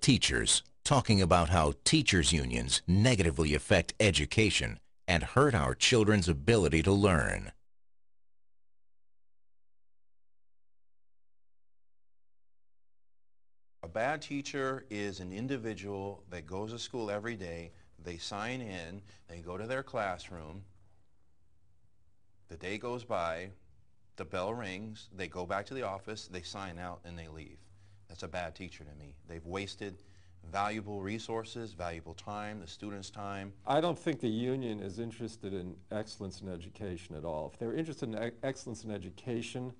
teachers, talking about how teachers' unions negatively affect education and hurt our children's ability to learn. A bad teacher is an individual that goes to school every day, they sign in, they go to their classroom, the day goes by, the bell rings, they go back to the office, they sign out, and they leave. That's a bad teacher to me. They've wasted valuable resources, valuable time, the students' time. I don't think the union is interested in excellence in education at all. If they were interested in excellence in education,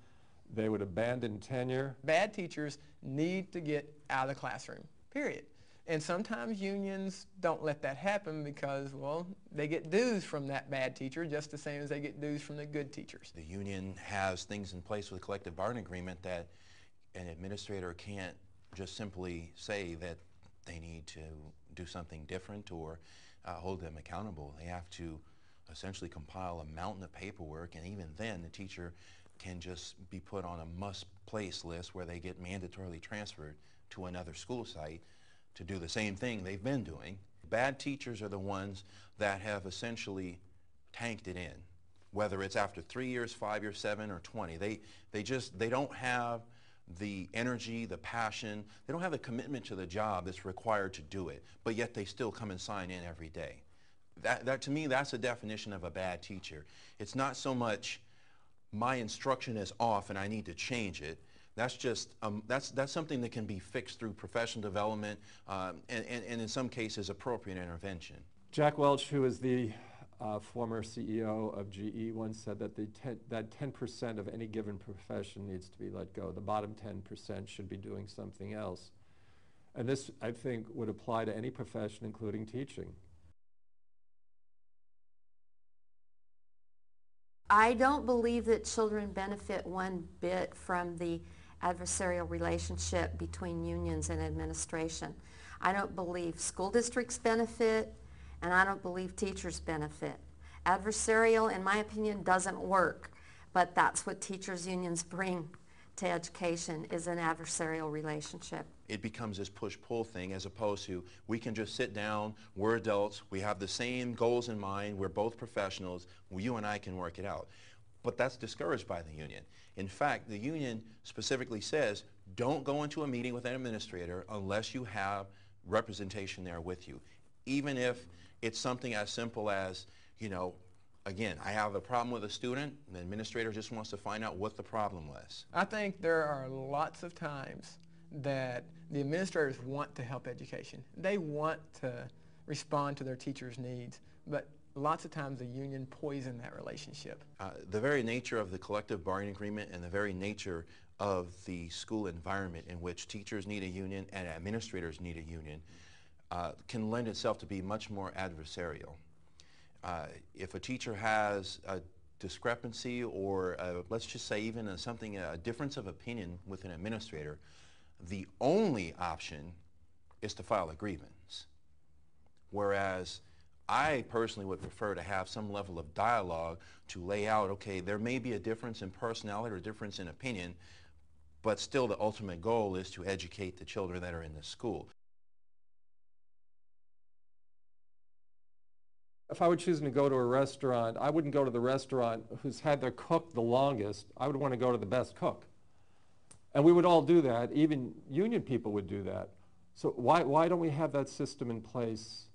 they would abandon tenure. Bad teachers need to get out of the classroom, period. And sometimes unions don't let that happen because, well, they get dues from that bad teacher just the same as they get dues from the good teachers. The union has things in place with a collective bargaining agreement that an administrator can't just simply say that they need to do something different or hold them accountable. They have to essentially compile a mountain of paperwork, and even then the teacher can just be put on a must-place list where they get mandatorily transferred to another school site to do the same thing they've been doing. Bad teachers are the ones that have essentially tanked it in, whether it's after 3 years, 5 years, 7 or 20. They don't have the energy, the passion, they don't have the commitment to the job that's required to do it, but yet they still come and sign in every day. That to me, that's a definition of a bad teacher. It's not so much my instruction is off and I need to change it. That's just, that's something that can be fixed through professional development and in some cases appropriate intervention. Jack Welch, who is the former CEO of GE, once said that that 10% of any given profession needs to be let go. The bottom 10% should be doing something else. And this, I think, would apply to any profession, including teaching. I don't believe that children benefit one bit from the adversarial relationship between unions and administration. I don't believe school districts benefit, and I don't believe teachers benefit. Adversarial, in my opinion, doesn't work, but that's what teachers' unions bring to education, is an adversarial relationship. It becomes this push-pull thing as opposed to we can just sit down, we're adults, we have the same goals in mind, we're both professionals, you and I can work it out. But that's discouraged by the union. In fact, the union specifically says don't go into a meeting with an administrator unless you have representation there with you. Even if it's something as simple as, you know, again, I have a problem with a student, the administrator just wants to find out what the problem was. I think there are lots of times that the administrators want to help education. They want to respond to their teachers' needs, but lots of times the union poison that relationship. The very nature of the collective bargaining agreement and the very nature of the school environment in which teachers need a union and administrators need a union can lend itself to be much more adversarial. If a teacher has a discrepancy or let's just say even a difference of opinion with an administrator, the only option is to file a grievance. Whereas I personally would prefer to have some level of dialogue to lay out, okay, there may be a difference in personality or a difference in opinion, but still the ultimate goal is to educate the children that are in the school. If I were choosing to go to a restaurant, I wouldn't go to the restaurant who's had their cook the longest. I would want to go to the best cook. And we would all do that. Even union people would do that. So why don't we have that system in place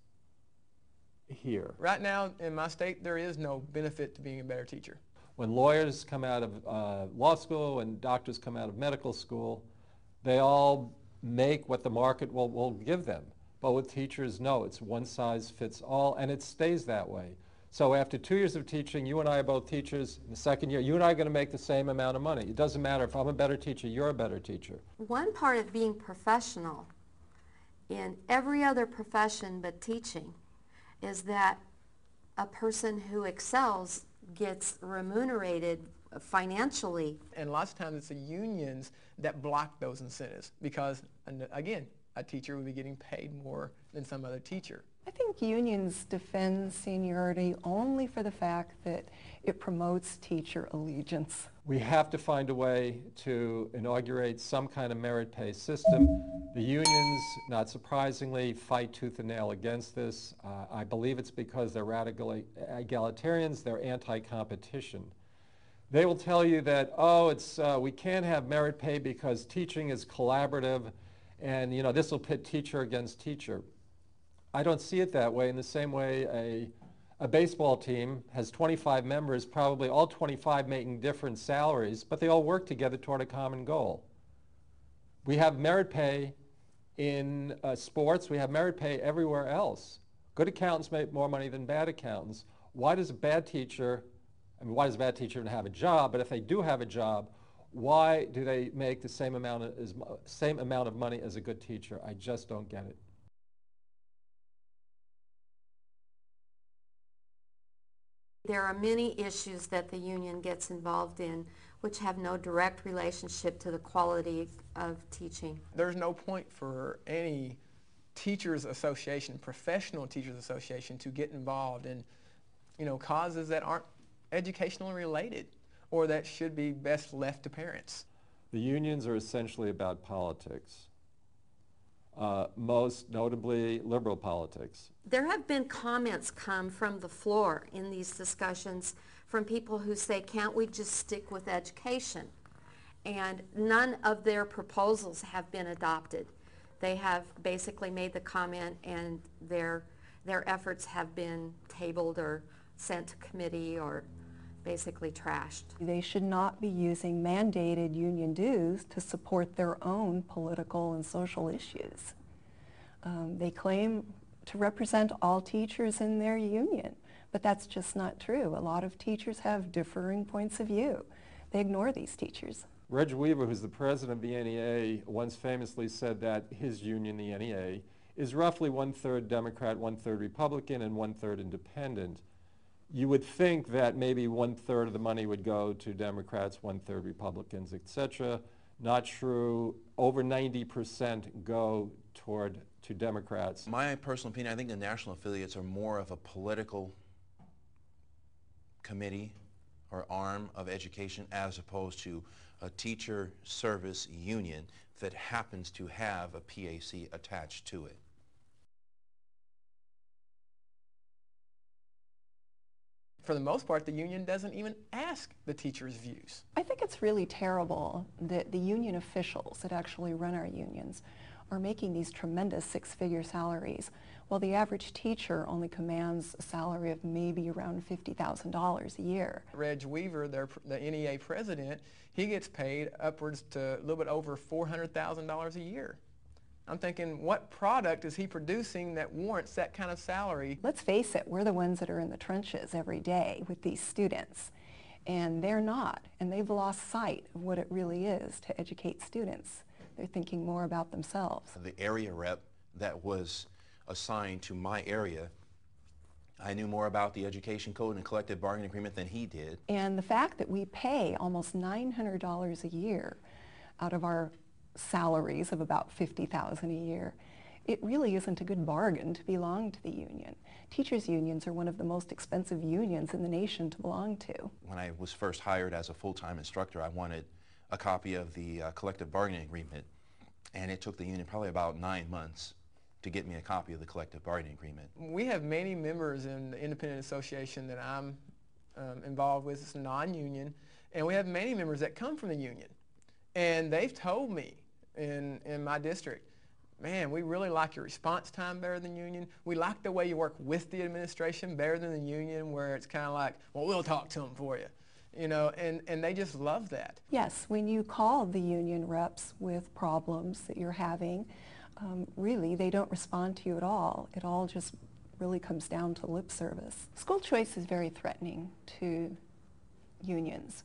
here? Right now in my state, there is no benefit to being a better teacher. When lawyers come out of law school and doctors come out of medical school, they all make what the market will give them. But with teachers, no, it's one size fits all, and it stays that way. So after 2 years of teaching, you and I are both teachers. In the second year, you and I are going to make the same amount of money. It doesn't matter if I'm a better teacher, you're a better teacher. One part of being professional in every other profession but teaching is that a person who excels gets remunerated financially. And lots of times it's the unions that block those incentives because, again, a teacher would be getting paid more than some other teacher. I think think unions defend seniority only for the fact that it promotes teacher allegiance. We have to find a way to inaugurate some kind of merit pay system. The unions, not surprisingly, fight tooth and nail against this. I believe it's because they're radical egalitarians, they're anti-competition. They will tell you that, oh, we can't have merit pay because teaching is collaborative, and this will pit teacher against teacher. I don't see it that way. In the same way a baseball team has 25 members, probably all 25 making different salaries, but they all work together toward a common goal. We have merit pay in sports. We have merit pay everywhere else. Good accountants make more money than bad accountants. Why does a bad teacher even have a job? But if they do have a job, why do they make the same amount of money as a good teacher? I just don't get it. There are many issues that the union gets involved in which have no direct relationship to the quality of teaching. There's no point for any teachers association, professional teachers association, to get involved in causes that aren't educationally related or that should be best left to parents. The unions are essentially about politics. Most notably liberal politics. There have been comments come from the floor in these discussions from people who say, can't we just stick with education? And none of their proposals have been adopted. They have basically made the comment and their efforts have been tabled or sent to committee or basically trashed. They should not be using mandated union dues to support their own political and social issues. They claim to represent all teachers in their union, but that's just not true. A lot of teachers have differing points of view. They ignore these teachers. Reg Weaver, who's the president of the NEA, once famously said that his union, the NEA, is roughly 1/3 Democrat, 1/3 Republican, and 1/3 independent. You would think that maybe 1/3 of the money would go to Democrats, 1/3 Republicans, etc. Not true. Over 90% go to Democrats. My personal opinion, I think the national affiliates are more of a political committee or arm of education as opposed to a teacher service union that happens to have a PAC attached to it. For the most part, the union doesn't even ask the teachers' views. I think it's really terrible that the union officials that actually run our unions are making these tremendous six-figure salaries, while the average teacher only commands a salary of maybe around $50,000 a year. Reg Weaver, the NEA president, he gets paid upwards to a little bit over $400,000 a year. I'm thinking, what product is he producing that warrants that kind of salary? Let's face it, we're the ones that are in the trenches every day with these students, and they're not, and they've lost sight of what it really is to educate students. They're thinking more about themselves. The area rep that was assigned to my area, I knew more about the education code and collective bargaining agreement than he did. And the fact that we pay almost $900 a year out of our salaries of about $50,000 a year, it really isn't a good bargain to belong to the union. Teachers' unions are one of the most expensive unions in the nation to belong to. When I was first hired as a full-time instructor, I wanted a copy of the collective bargaining agreement, and it took the union probably about 9 months to get me a copy of the collective bargaining agreement. We have many members in the independent association that I'm involved with. It's non-union, and we have many members that come from the union. And they've told me in my district, man, we really like your response time better than union. We like the way you work with the administration better than the union, where it's kind of like, well, we'll talk to them for you. And they just love that. Yes, when you call the union reps with problems that you're having, really they don't respond to you at all. It all just really comes down to lip service. School choice is very threatening to unions.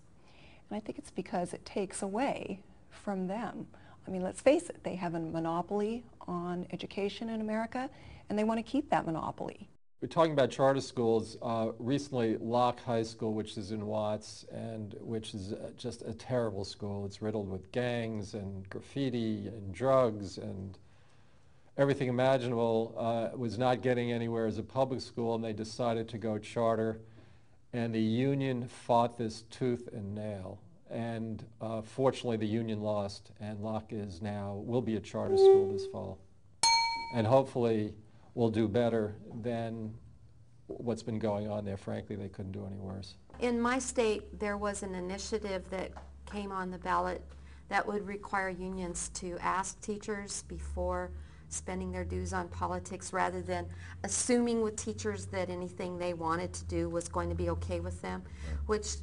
And I think it's because it takes away from them. I mean, let's face it, they have a monopoly on education in America, and they want to keep that monopoly. We're talking about charter schools. Recently, Locke High School, which is in Watts, and which is just a terrible school. It's riddled with gangs and graffiti and drugs, and everything imaginable, was not getting anywhere as a public school, and they decided to go charter. And the union fought this tooth and nail. And fortunately, the union lost, and Locke will be a charter school this fall. And hopefully, will do better than what's been going on there. Frankly, they couldn't do any worse. In my state, there was an initiative that came on the ballot that would require unions to ask teachers before spending their dues on politics rather than assuming with teachers that anything they wanted to do was going to be okay with them, which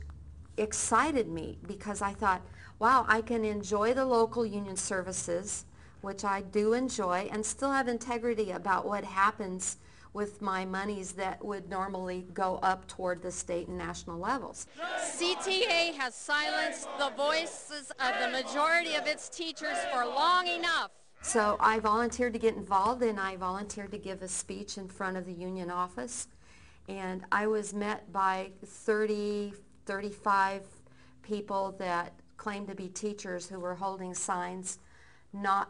excited me because I thought, wow, I can enjoy the local union services, which I do enjoy, and still have integrity about what happens with my monies that would normally go up toward the state and national levels. CTA has silenced the voices of the majority of its teachers for long enough. So I volunteered to get involved, and I volunteered to give a speech in front of the union office. And I was met by 30, 35 people that claimed to be teachers who were holding signs,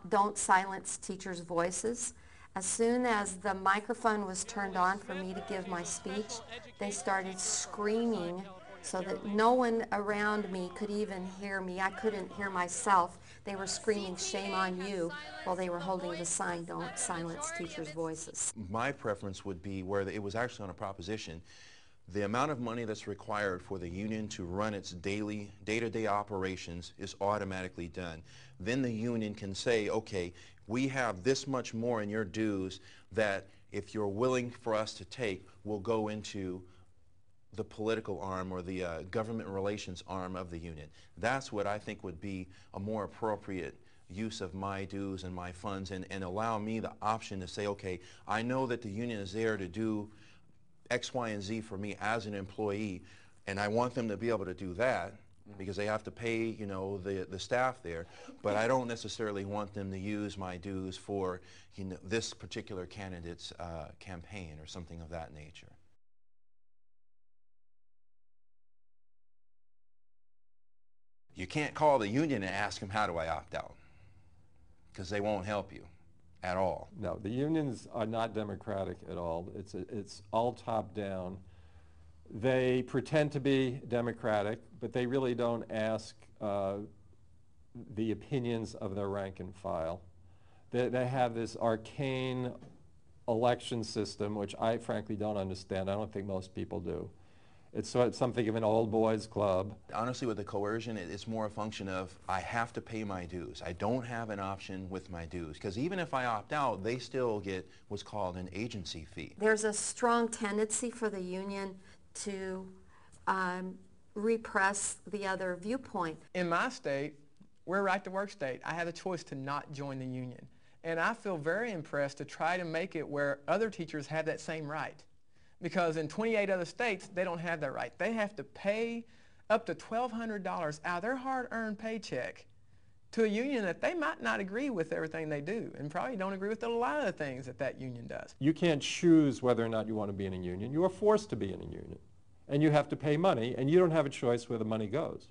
"Don't silence teachers' voices." As soon as the microphone was turned on for me to give my speech, they started screaming so that no one around me could even hear me. I couldn't hear myself. They were screaming, "Shame on you," while they were holding the sign, "Don't silence teachers' voices." My preference would be where it was actually on a proposition. The amount of money that's required for the union to run its daily, day-to-day operations is automatically done. Then the union can say, okay, we have this much more in your dues that if you're willing for us to take, we'll go into the political arm or the government relations arm of the union. That's what I think would be a more appropriate use of my dues and my funds, and allow me the option to say, okay, I know that the union is there to do X, Y, and Z for me as an employee, and I want them to be able to do that because they have to pay, you know, the staff there, but I don't necessarily want them to use my dues for, you know, this particular candidate's campaign or something of that nature. You can't call the union and ask them, how do I opt out? Because they won't help you at all. No, the unions are not democratic at all. It's all top down. They pretend to be democratic, but they really don't ask the opinions of their rank and file. They have this arcane election system, which I frankly don't understand. I don't think most people do. It's sort of something of an old boys club. Honestly, with the coercion, it's more a function of I have to pay my dues. I don't have an option with my dues, because even if I opt out, they still get what's called an agency fee. There's a strong tendency for the union to repress the other viewpoint. In my state, we're a right-to-work state. I have a choice to not join the union. And I feel very impressed to try to make it where other teachers have that same right. Because in 28 other states, they don't have that right. They have to pay up to $1,200 out of their hard-earned paycheck to a union that they might not agree with everything they do, and probably don't agree with a lot of the things that that union does. You can't choose whether or not you want to be in a union. You are forced to be in a union. And you have to pay money, and you don't have a choice where the money goes.